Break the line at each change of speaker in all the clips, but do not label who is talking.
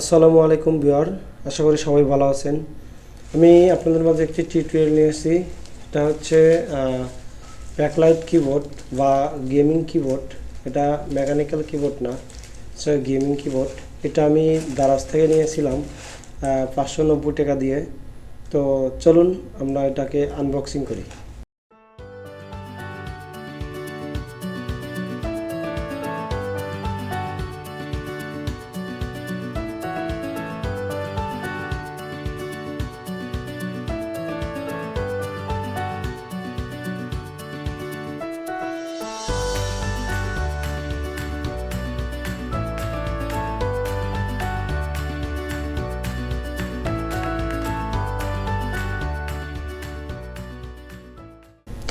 আসসালামু আলাইকুম ভিউয়ার, আশা করি সবাই ভালো আছেন। আমি আপনাদের মাঝে একটি টিউটোরিয়াল নিয়ে এসেছি। এটা হচ্ছে ব্যাকলাইট কিবোর্ড বা গেমিং কিবোর্ড। এটা মেকানিক্যাল কিবোর্ড না, গেমিং কিবোর্ড। এটা আমি দারাজ থেকে নিয়েছিলাম 590 টাকা দিয়ে। তো চলুন আমরা এটাকে আনবক্সিং করি।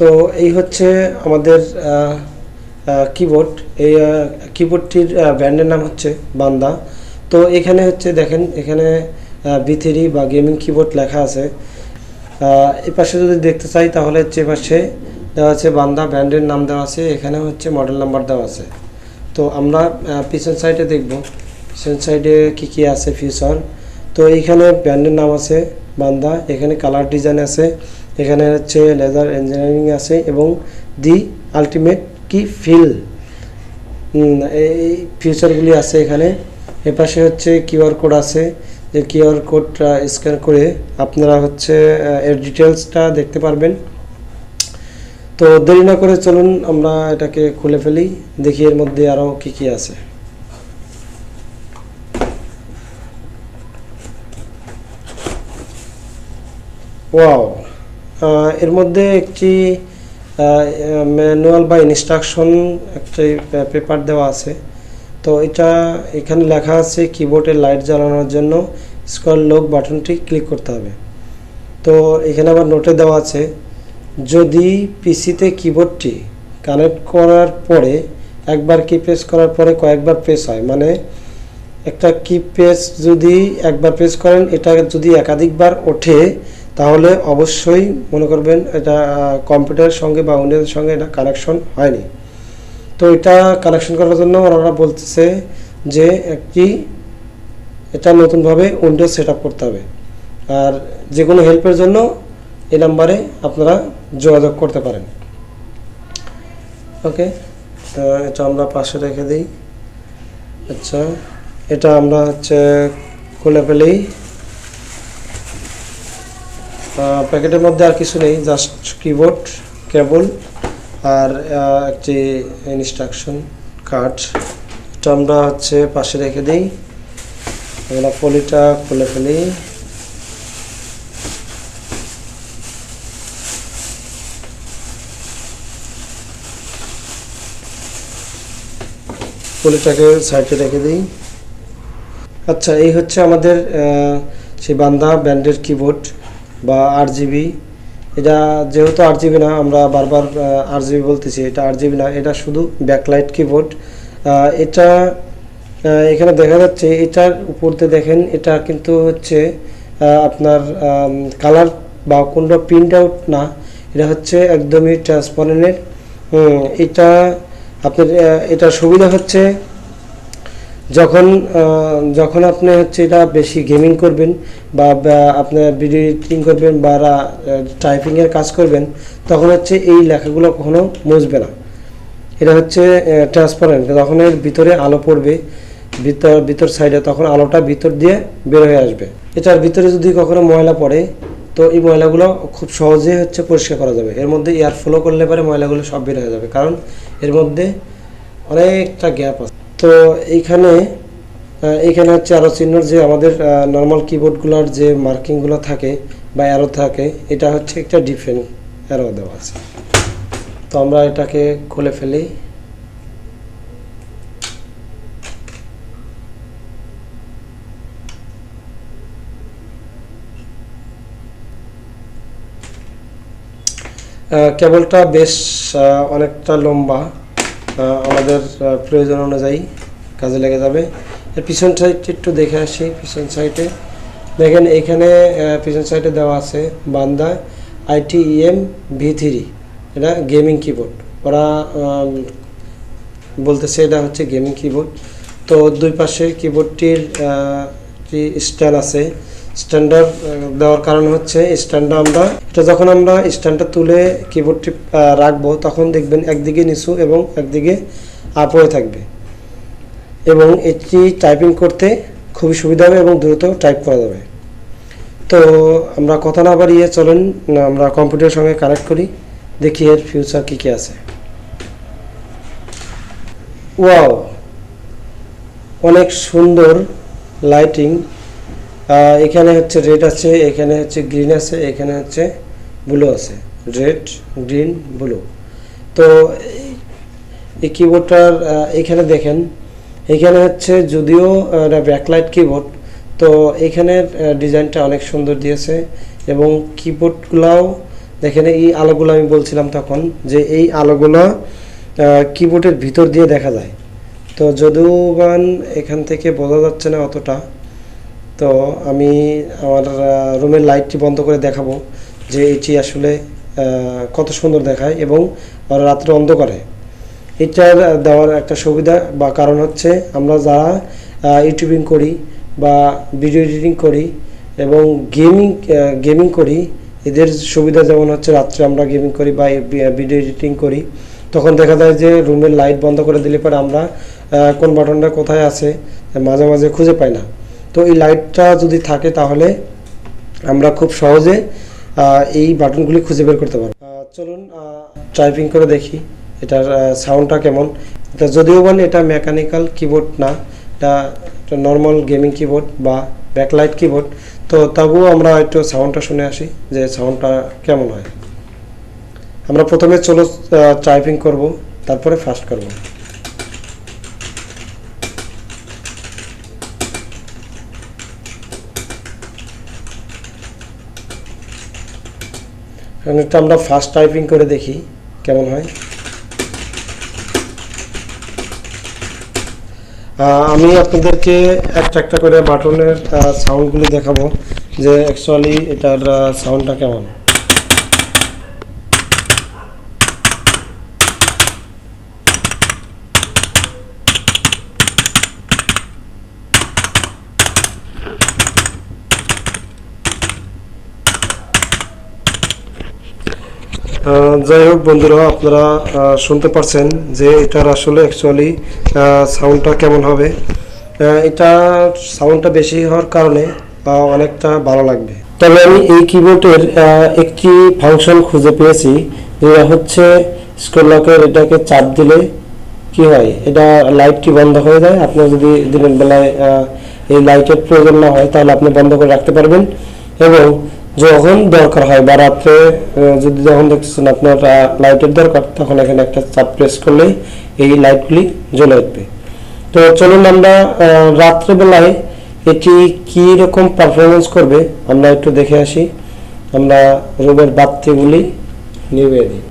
তো এই হচ্ছে আমাদের কিবোর্ড। এই কিবোর্ডটির ব্র্যান্ডের নাম হচ্ছে বান্দা। তো এখানে হচ্ছে দেখেন, এখানে B3 বা গেমিং কিবোর্ড লেখা আছে। এই পাশে যদি দেখতে চাই তাহলে হচ্ছে পাশে দেওয়া আছে বান্দা, ব্র্যান্ডের নাম দেওয়া আছে, এখানে হচ্ছে মডেল নাম্বার দেওয়া আছে। তো আমরা পিছন সাইডে দেখব পিছন সাইডে কি আছে ফিচার। তো এইখানে ব্র্যান্ডের নাম আছে বান্দা, এখানে কালার ডিজাইন আছে, এখানে হচ্ছে লেদার ইঞ্জিনিয়ারিং আছে এবং দি আলটিমেট কি ফিল, এই ফিচারগুলি আছে এখানে। এপাশে হচ্ছে কিউআর কোড আছে, যে কিউআর কোড স্ক্যান করে আপনারা হচ্ছে এর ডিটেলসটা দেখতে পারবেন। তো দেরি না করে চলুন আমরা এটাকে খুলে ফেলি, দেখি এর মধ্যে আরও কি আছে। ওয়াও, এর মধ্যে একটি ম্যানুয়াল বা ইনস্ট্রাকশন একটি পেপার দেওয়া আছে। তো এটা এখানে লেখা আছে কিবোর্ডের লাইট জ্বালানোর জন্য স্ক্রল লক বাটনটি ক্লিক করতে হবে। তো এখানে আবার নোটে দেওয়া আছে, যদি পিসিতে কিবোর্ডটি কানেক্ট করার পরে একবার কি প্রেস করার পরে কয়েকবার প্রেস হয়, মানে একটা কি প্রেস যদি একবার প্রেস করেন, এটা যদি একাধিকবার ওঠে তাহলে অবশ্যই মনে করবেন এটা কম্পিউটারের সঙ্গে বা উইন্ডোজের সঙ্গে এটা কানেকশন হয়নি। তো এটা কানেকশন করার জন্য ওনারা বলতেছে যে এটা নতুনভাবে উইন্ডোজ সেট আপ করতে হবে। আর যে কোনো হেল্পের জন্য এই নাম্বারে আপনারা যোগাযোগ করতে পারেন। ওকে, এটা আমরা পাশে রেখে দিই। আচ্ছা, এটা আমরা হচ্ছে খুলে ফেলি। প্যাকেটের মধ্যে আর কিছু নেই, জাস্ট কিবোর্ড, কেবল আর একটি ইনস্ট্রাকশন কার্ড। এটা আমরা হচ্ছে পাশে রেখে দিই। আমরা পলিটা খুলে ফেলি। পলিটাকে সাইডে রেখে দিই। আচ্ছা, এই হচ্ছে আমাদের সেই বান্দা ব্র্যান্ডের কিবোর্ড বা RGB। এটা যেহেতু RGB না, আমরা বারবার RGB বলতেছি, এটা RGB না, এটা শুধু ব্যাকলাইট কিবোর্ড। এটা এখানে দেখা যাচ্ছে, এটার উপরতে দেখেন, এটা কিন্তু হচ্ছে আপনার কালার বা কোনো প্রিন্ট আউট না, এটা হচ্ছে একদমই ট্রান্সপারেন্ট। এটা আপনার এটা সুবিধা হচ্ছে যখন আপনি হচ্ছে এটা বেশি গেমিং করবেন বা আপনার ভিডিও এডিটিং করবেন বা টাইপিংয়ের কাজ করবেন, তখন হচ্ছে এই লেখাগুলো কখনো মুছবে না। এটা হচ্ছে ট্রান্সপারেন্ট, যখন এর ভিতরে আলো পড়বে ভিতর সাইডে, তখন আলোটা ভিতর দিয়ে বের হয়ে আসবে। এটার ভিতরে যদি কখনো ময়লা পড়ে, তো এই ময়লাগুলো খুব সহজে হচ্ছে পরিষ্কার করা যাবে। এর মধ্যে এয়ার ফ্লো করলে পরে ময়লাগুলো সব বের হয়ে যাবে, কারণ এর মধ্যে অনেকটা গ্যাপ আছে। তো এইখানে হচ্ছে আরও চিহ্ন, যে আমাদের নর্মাল কিবোর্ডগুলোর যে মার্কিংগুলো থাকে বা অ্যারো থাকে, এটা হচ্ছে একটা ডিফারেন্ট অ্যারো দেওয়া আছে। তো আমরা এটাকে খুলে ফেলি। কেবলটা বেশ অনেকটা লম্বা, আমাদের প্রয়োজন অনুযায়ী কাজে লেগে যাবে। এর পিছন সাইডটা একটু দেখে আসি। পিছন সাইডে দেখেন, এখানে পিছন সাইডে দেওয়া আছে বান্দা ITEM V3, এটা গেমিং কিবোর্ড। ওরা বলতেছে এটা হচ্ছে গেমিং কিবোর্ড। তো দুই পাশে কিবোর্ডটির একটি স্ট্যান্ড আছে। স্ট্যান্ডার দেওয়ার কারণ হচ্ছে স্ট্যান্ডটা যখন আমরা স্ট্যান্ডটা তুলে কিবোর্ডটি রাখবো তখন দেখবেন একদিকে নিচু এবং একদিকে আপ হয়ে থাকবে, এবং এটি টাইপিং করতে খুবই সুবিধা হবে এবং দ্রুত টাইপ করা যাবে। তো আমরা কথা না বাড়িয়ে চলুন আমরা কম্পিউটারের সঙ্গে কানেক্ট করি, দেখি এর ফিউচার কী কী আছে। ওয়াও, অনেক সুন্দর লাইটিং। এখানে হচ্ছে রেড আছে, এখানে হচ্ছে গ্রিন আছে, এখানে হচ্ছে ব্লু আছে, রেড গ্রিন ব্লু। তো এই কিবোর্ডটার এখানে দেখেন, এখানে হচ্ছে যদিও এটা ব্যাকলাইট কিবোর্ড, তো এখানের ডিজাইনটা অনেক সুন্দর দিয়েছে এবং কিবোর্ডগুলাও দেখেন, এই আলোগুলো আমি বলছিলাম তখন যে এই আলোগুলো কিবোর্ডের ভিতর দিয়ে দেখা যায়। তো যদিও বান এখান থেকে বোঝা যাচ্ছে না অতটা, তো আমি আমার রুমের লাইটটি বন্ধ করে দেখাবো যে এটি আসলে কত সুন্দর দেখায় এবং রাত্রে অন্ধকারে। এটার দেওয়ার একটা সুবিধা বা কারণ হচ্ছে আমরা যারা ইউটিউবিং করি বা ভিডিও এডিটিং করি এবং গেমিং করি, এদের সুবিধা যেমন হচ্ছে রাত্রে আমরা গেমিং করি বা ভিডিও এডিটিং করি, তখন দেখা যায় যে রুমের লাইট বন্ধ করে দিলে পরে আমরা কোন বাটনটা কোথায় আছে মাঝে মাঝে খুঁজে পাই না। তো এই লাইটটা যদি থাকে তাহলে আমরা খুব সহজে এই বাটনগুলি খুঁজে বের করতে পারবো। চলুন টাইপিং করে দেখি এটার সাউন্ডটা কেমন। এটা যদিও বলে এটা মেকানিক্যাল কিবোর্ড না, এটা নর্মাল গেমিং কিবোর্ড বা ব্যাকলাইট কিবোর্ড, তো তবুও আমরা একটু সাউন্ডটা শুনে আসি যে সাউন্ডটা কেমন হয়। আমরা প্রথমে চলো টাইপিং করব, তারপরে ফাস্ট করব। এটা আমরা ফাস্ট টাইপিং করে দেখি কেমন হয়। আমি আপনাদেরকে একটা একটা করে বাটনের সাউন্ডগুলি দেখাবো যে অ্যাকচুয়ালি এটার সাউন্ডটা কেমন। যাই হোক বন্ধুরা, আপনারা শুনতে পারছেন যে এটার আসলে অ্যাকচুয়ালি সাউন্ডটা কেমন হবে। এটার সাউন্ডটা বেশি হওয়ার কারণে অনেকটা ভালো লাগবে। তবে আমি এই কিবোর্ডের একটি ফাংশন খুঁজে পেয়েছি, যেটা হচ্ছে স্ক্রল লকের এটাকে চাপ দিলে কি হয়, এটা লাইটটি বন্ধ হয়ে যায়। আপনার যদি দিনের বেলায় এই লাইটের প্রয়োজন না হয় তাহলে আপনি বন্ধ করে রাখতে পারবেন, এবং যখন দরকার হয় বা রাত্রে যদি যখন দেখতেছেন আপনার লাইটের দরকার, তখন এখানে একটা চাপ প্রেস করলেই এই লাইটগুলি জ্বলে উঠবে। তো চলুন আমরা রাত্রেবেলায় এটি কি রকম পারফরমেন্স করবে আমরা একটু দেখে আসি। আমরা রুমের বাতিগুলি নিভিয়ে দিই।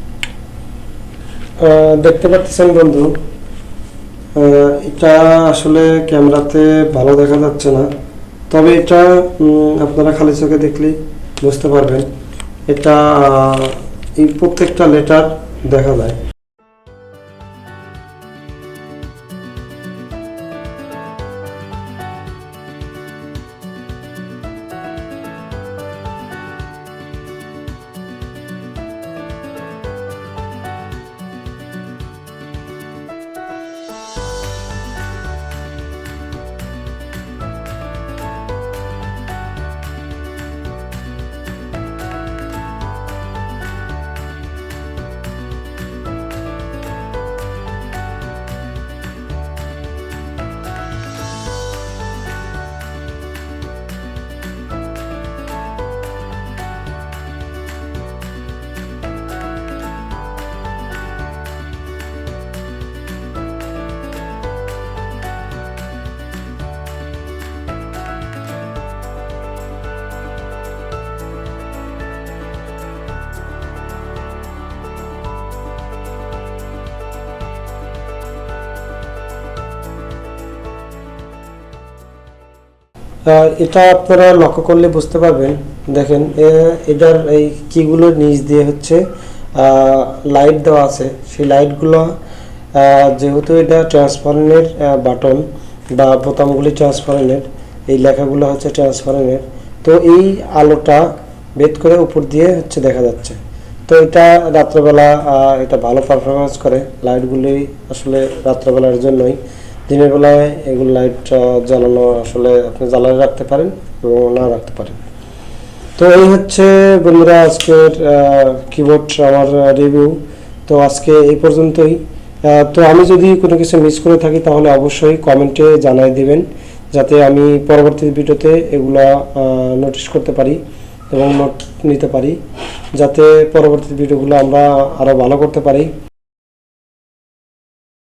দেখতে পাচ্ছেন বন্ধু, এটা আসলে ক্যামেরাতে ভালো দেখা যাচ্ছে না, তবে এটা আপনারা খালি চোখে দেখলেই বুঝতে পারবেন। এটা এই প্রত্যেকটা লেটার দেখা যায়। এটা আপনারা লক্ষ্য করলে বুঝতে পারবেন। দেখেন এটার এই কিগুলোর নিচ দিয়ে হচ্ছে লাইট দেওয়া আছে। সেই লাইটগুলো যেহেতু এটা ট্রান্সপারেন্টের বাটন বা বোতামগুলি ট্রান্সপারেন্টের, এই লেখাগুলো হচ্ছে ট্রান্সপারেন্টের। তো এই আলোটা ভেদ করে উপর দিয়ে হচ্ছে দেখা যাচ্ছে। তো এটা রাত্রেবেলা এটা ভালো পারফরমেন্স করে। লাইটগুলি আসলে রাত্রেবেলার জন্যই, দিনের বেলায় এগুলো লাইট জ্বালানো আসলে আপনি জ্বালানো রাখতে পারেন এবং না রাখতে পারেন। তো এই হচ্ছে বন্ধুরা আজকের কিবোর্ড আমার রিভিউ। তো আজকে এই পর্যন্তই। তো আমি যদি কোনো কিছু মিস করে থাকি তাহলে অবশ্যই কমেন্টে জানাই দিবেন, যাতে আমি পরবর্তী ভিডিওতে এগুলা নোটিশ করতে পারি এবং নোট নিতে পারি, যাতে পরবর্তী ভিডিওগুলো আমরা আরও ভালো করতে পারি।